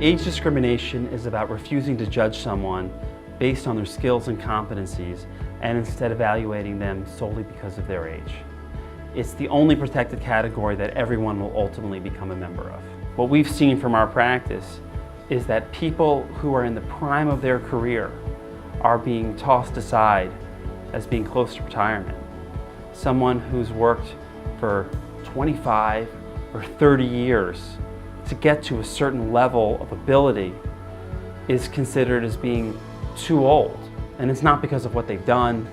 Age discrimination is about refusing to judge someone based on their skills and competencies and instead evaluating them solely because of their age. It's the only protected category that everyone will ultimately become a member of. What we've seen from our practice is that people who are in the prime of their career are being tossed aside as being close to retirement. Someone who's worked for 25 or 30 years to get to a certain level of ability is considered as being too old. And it's not because of what they've done,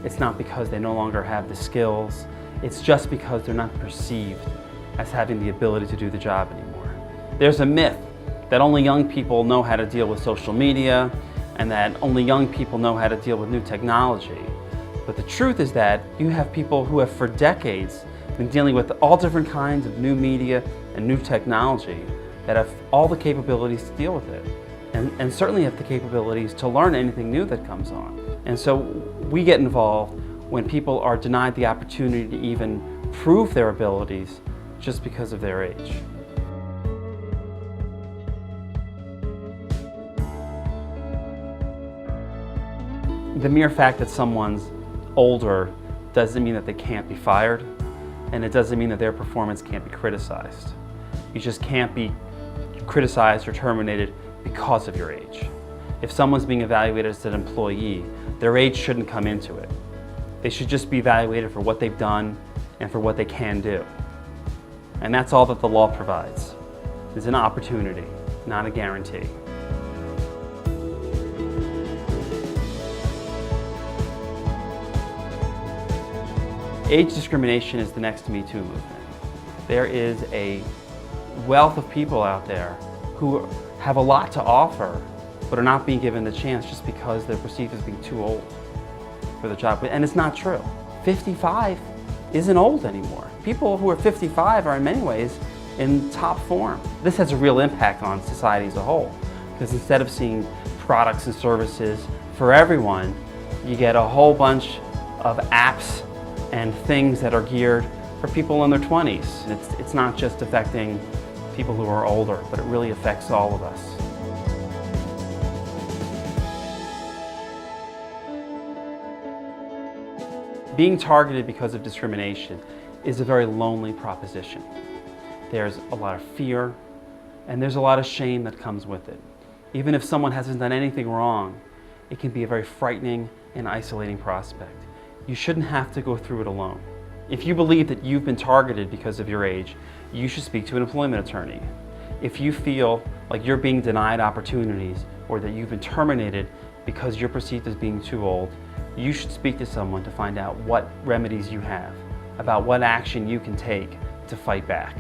it's not because they no longer have the skills, it's just because they're not perceived as having the ability to do the job anymore. There's a myth that only young people know how to deal with social media and that only young people know how to deal with new technology. But the truth is that you have people who have for decades been dealing with all different kinds of new media and new technology that have all the capabilities to deal with it. And certainly have the capabilities to learn anything new that comes on. And so we get involved when people are denied the opportunity to even prove their abilities just because of their age. The mere fact that someone's older doesn't mean that they can't be fired, and it doesn't mean that their performance can't be criticized. You just can't be criticized or terminated because of your age. If someone's being evaluated as an employee, their age shouldn't come into it. They should just be evaluated for what they've done and for what they can do. And that's all that the law provides, is an opportunity, not a guarantee. Age discrimination is the next Me Too movement. There is a wealth of people out there who have a lot to offer, but are not being given the chance just because they're perceived as being too old for the job. And it's not true. 55 isn't old anymore. People who are 55 are in many ways in top form. This has a real impact on society as a whole, because instead of seeing products and services for everyone, you get a whole bunch of apps and things that are geared for people in their 20s. And it's not just affecting people who are older, but it really affects all of us. Being targeted because of discrimination is a very lonely proposition. There's a lot of fear, and there's a lot of shame that comes with it. Even if someone hasn't done anything wrong, it can be a very frightening and isolating prospect. You shouldn't have to go through it alone. If you believe that you've been targeted because of your age, you should speak to an employment attorney. If you feel like you're being denied opportunities or that you've been terminated because you're perceived as being too old, you should speak to someone to find out what remedies you have, about what action you can take to fight back.